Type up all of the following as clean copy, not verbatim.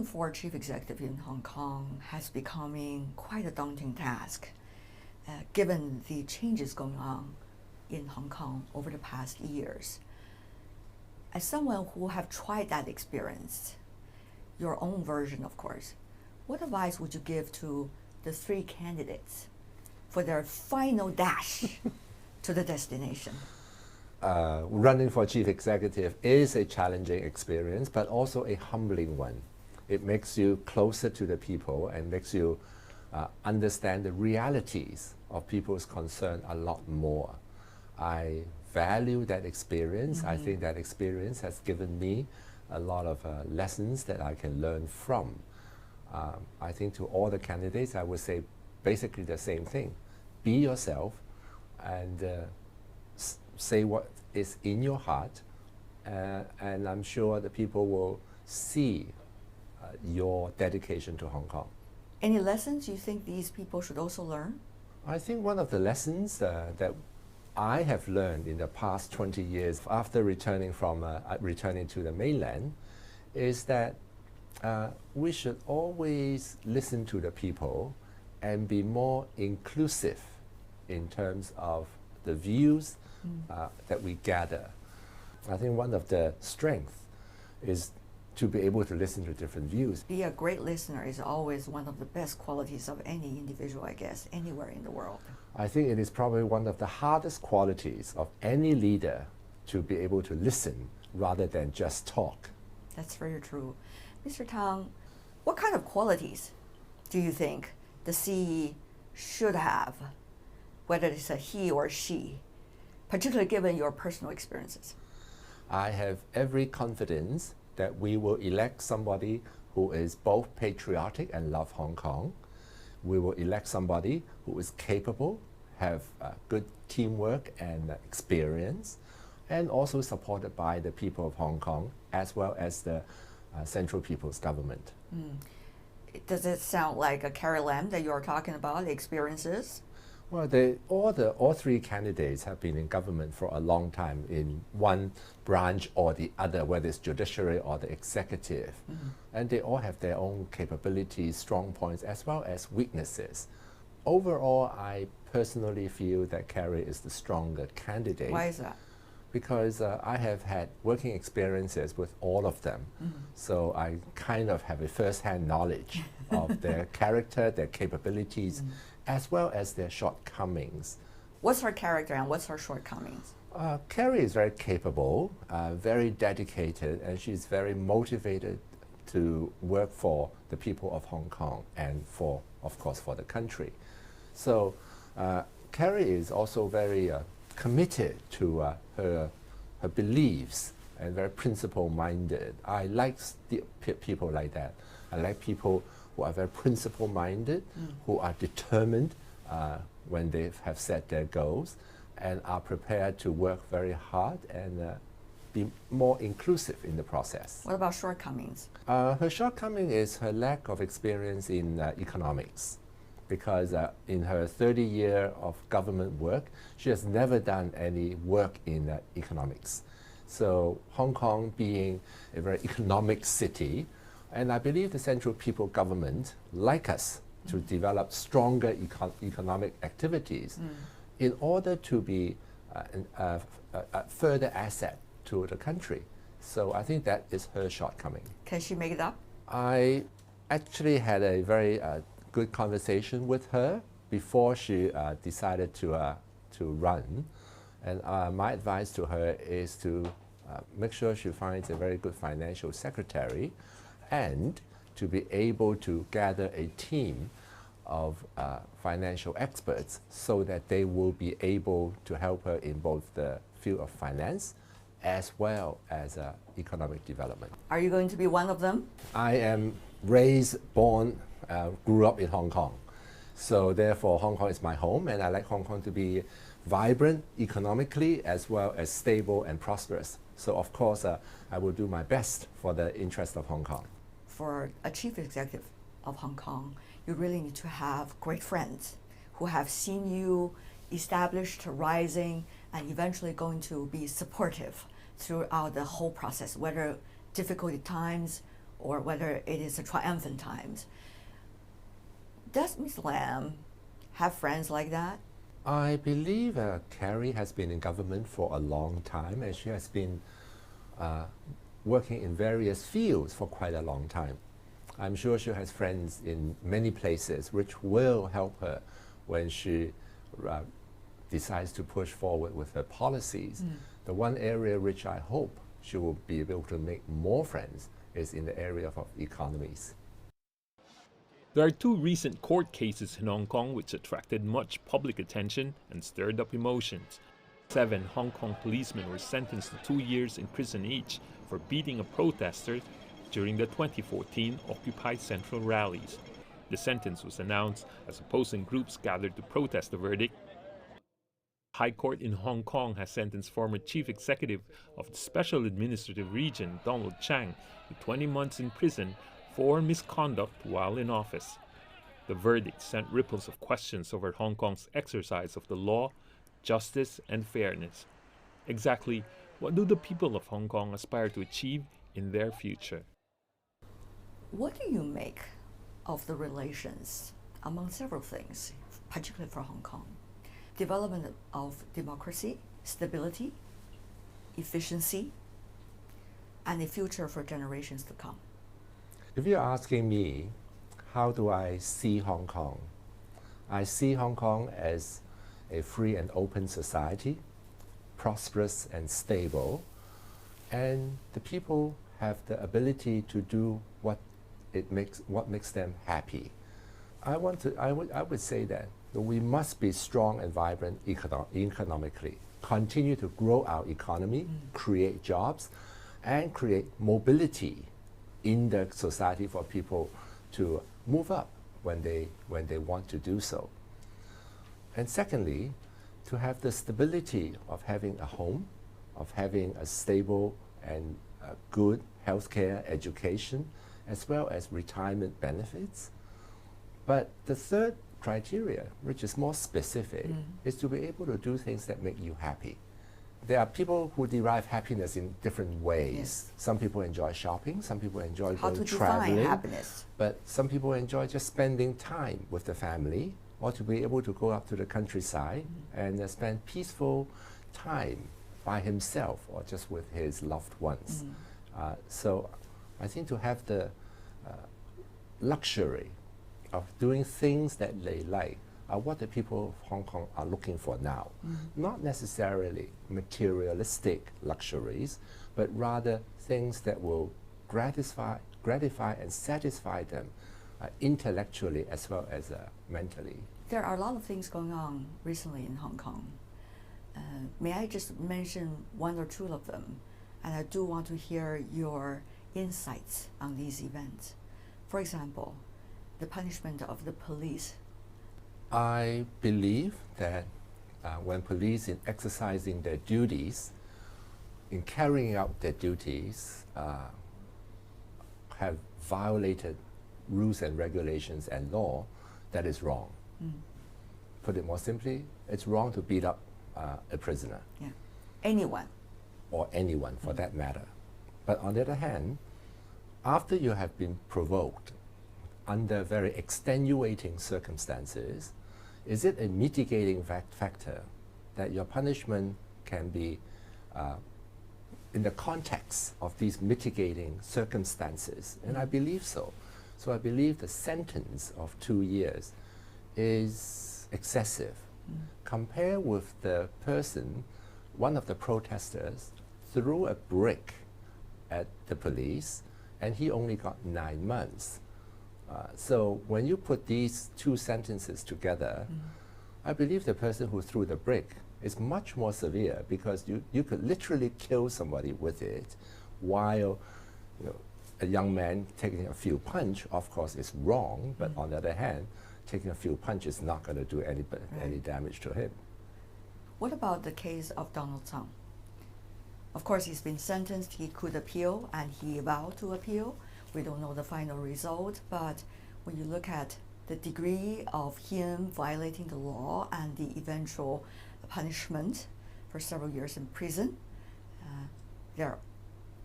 for a chief executive in Hong Kong has becoming quite a daunting task, given the changes going on in Hong Kong over the past years. As someone who have tried that experience, your own version, of course, what advice would you give to the three candidates for their final dash to the destination? Running for chief executive is a challenging experience, but also a humbling one. It makes you closer to the people and makes you understand the realities of people's concern a lot more. I value that experience. I think that experience has given me a lot of lessons that I can learn from. I think to all the candidates, I would say basically the same thing. Be yourself and say what is in your heart, and I'm sure the people will see your dedication to Hong Kong. Any lessons you think these people should also learn? I think one of the lessons that I have learned in the past 20 years after returning to the mainland is that we should always listen to the people and be more inclusive in terms of the views that we gather. I think one of the strengths is to be able to listen to different views. Be a great listener is always one of the best qualities of any individual, I guess, anywhere in the world. I think it is probably one of the hardest qualities of any leader to be able to listen rather than just talk. That's very true. Mr. Tang, what kind of qualities do you think the CE should have, whether it's a he or she, particularly given your personal experiences? I have every confidence that we will elect somebody who is both patriotic and love Hong Kong. We will elect somebody who is capable, have good teamwork and experience, and also supported by the people of Hong Kong as well as the Central People's Government. Does it sound like a Carrie Lam that you're talking about, the experiences? Well, all three candidates have been in government for a long time in one branch or the other, whether it's judiciary or the executive. And they all have their own capabilities, strong points, as well as weaknesses. Overall, I personally feel that Carrie is the stronger candidate. Why is that? Because I have had working experiences with all of them. So I kind of have a first-hand knowledge of their character, their capabilities, as well as their shortcomings. What's her character and what's her shortcomings? Carrie is very capable, very dedicated, and she's very motivated to work for the people of Hong Kong and for, of course, for the country. So Carrie is also very committed to her beliefs and very principle-minded. I like people like that. I like people who are very principle-minded, who are determined when they have set their goals and are prepared to work very hard and be more inclusive in the process. What about shortcomings? Her shortcoming is her lack of experience in economics, because in her 30 years of government work, she has never done any work in economics. So Hong Kong being a very economic city, and I believe the Central People Government, like us, to develop stronger economic activities in order to be a further asset to the country. So I think that is her shortcoming. Can she make it up? I actually had a very good conversation with her before she decided to run. And my advice to her is to make sure she finds a very good financial secretary and to be able to gather a team of financial experts so that they will be able to help her in both the field of finance as well as economic development. Are you going to be one of them? I am raised, born, grew up in Hong Kong. So therefore Hong Kong is my home, and I like Hong Kong to be vibrant economically as well as stable and prosperous. So of course I will do my best for the interest of Hong Kong. For a chief executive of Hong Kong, you really need to have great friends who have seen you established, rising, and eventually going to be supportive throughout the whole process, whether difficult times or whether it is a triumphant times. Does Ms. Lam have friends like that? I believe Carrie has been in government for a long time, and she has been working in various fields for quite a long time. I'm sure she has friends in many places which will help her when she decides to push forward with her policies. The one area which I hope she will be able to make more friends is in the area of economies. There are two recent court cases in Hong Kong which attracted much public attention and stirred up emotions. 7 Hong Kong policemen were sentenced to 2 years in prison each for beating a protester during the 2014 Occupy Central rallies. The sentence was announced as opposing groups gathered to protest the verdict. The High Court in Hong Kong has sentenced former Chief Executive of the Special Administrative Region, Donald Tsang, to 20 months in prison for misconduct while in office. The verdict sent ripples of questions over Hong Kong's exercise of the law, justice, and fairness. Exactly what do the people of Hong Kong aspire to achieve in their future? What do you make of the relations among several things, particularly for Hong Kong? Development of democracy, stability, efficiency, and a future for generations to come. If you're asking me, how do I see Hong Kong? I see Hong Kong as a free and open society, prosperous and stable, and the people have the ability to do what makes them happy. I would say that we must be strong and vibrant economically, continue to grow our economy, create jobs, and create mobility in the society for people to move up when they want to do so. And secondly, to have the stability of having a home, of having a stable and good healthcare, education, as well as retirement benefits. But the third criteria, which is more specific, is to be able to do things that make you happy. There are people who derive happiness in different ways. Yes. Some people enjoy shopping, some people enjoy How going to traveling. define happiness? But some people enjoy just spending time with the family, or to be able to go up to the countryside and spend peaceful time by himself or just with his loved ones. So I think to have the luxury of doing things that they like are what the people of Hong Kong are looking for now. Not necessarily materialistic luxuries, but rather things that will gratify and satisfy them intellectually as well as mentally. There are a lot of things going on recently in Hong Kong. May I just mention one or two of them? And I do want to hear your insights on these events. For example, the punishment of the police. I believe that when police in exercising their duties, in carrying out their duties, have violated rules and regulations and law, that is wrong. Put it more simply, it's wrong to beat up a prisoner. Yeah. Anyone. Or anyone for that matter. But on the other hand, after you have been provoked under very extenuating circumstances, is it a mitigating factor that your punishment can be in the context of these mitigating circumstances? And I believe so. So I believe the sentence of 2 years is excessive. Compare with the person, one of the protesters, threw a brick at the police and he only got 9 months. So when you put these two sentences together, I believe the person who threw the brick is much more severe, because you could literally kill somebody with it, while a young man taking a few punches, of course, is wrong, but on the other hand, taking a few punches is not going to do any damage to him. What about the case of Donald Tsang? Of course, he's been sentenced, he could appeal, and he vowed to appeal. We don't know the final result, but when you look at the degree of him violating the law and the eventual punishment for several years in prison, there are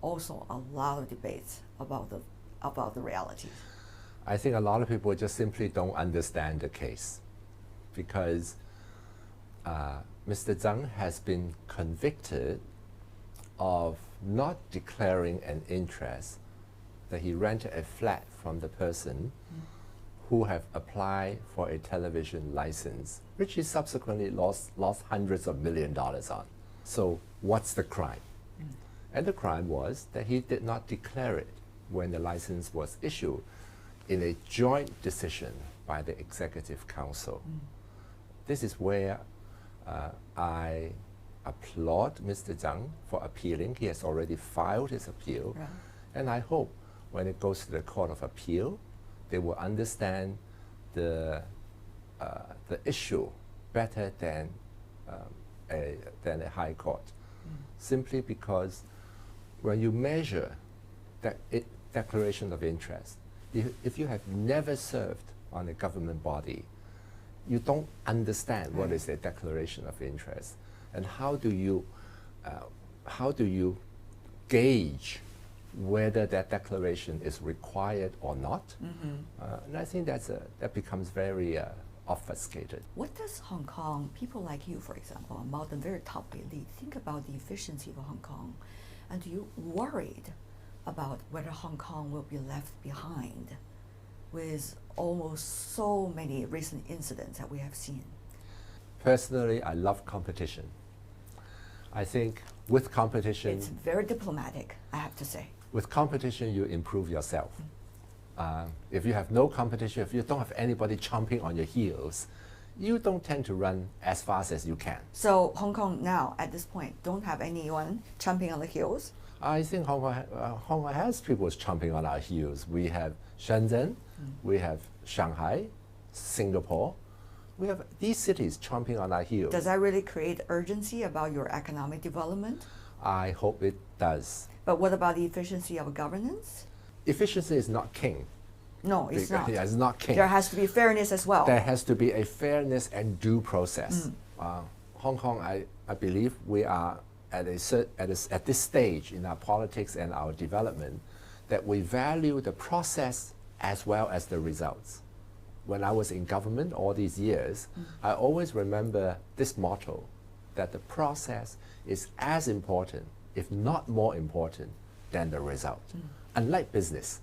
also a lot of debates about the about the realities? I think a lot of people just simply don't understand the case because Mr. Tsang has been convicted of not declaring an interest that he rented a flat from the person who have applied for a television license, which he subsequently lost hundreds of $millions on. So what's the crime? And the crime was that he did not declare it when the license was issued in a joint decision by the Executive Council. This is where I applaud Mr. Tsang for appealing. He has already filed his appeal. Right. And I hope when it goes to the Court of Appeal, they will understand the issue better than a high court. Simply because when you measure that declaration of interest, if you have never served on a government body, you don't understand what is a declaration of interest, and how do you gauge whether that declaration is required or not. And I think that becomes very obfuscated. What does Hong Kong, people like you, for example, among the very top elite, think about the efficiency of Hong Kong? And are you worried about whether Hong Kong will be left behind with almost so many recent incidents that we have seen? Personally, I love competition. I think with competition... It's very diplomatic, I have to say. With competition, you improve yourself. If you have no competition, if you don't have anybody chomping on your heels, you don't tend to run as fast as you can. So Hong Kong now, at this point, don't have anyone chomping on the heels? I think Hong Kong has people chomping on our heels. We have Shenzhen, we have Shanghai, Singapore. We have these cities chomping on our heels. Does that really create urgency about your economic development? I hope it does. But what about the efficiency of governance? Efficiency is not king. No, it's not. Yeah, it's not king. There has to be fairness as well. There has to be a fairness and due process. Hong Kong, I believe we are at this stage in our politics and our development that we value the process as well as the results. When I was in government all these years, I always remember this motto, that the process is as important, if not more important, than the result. Unlike business,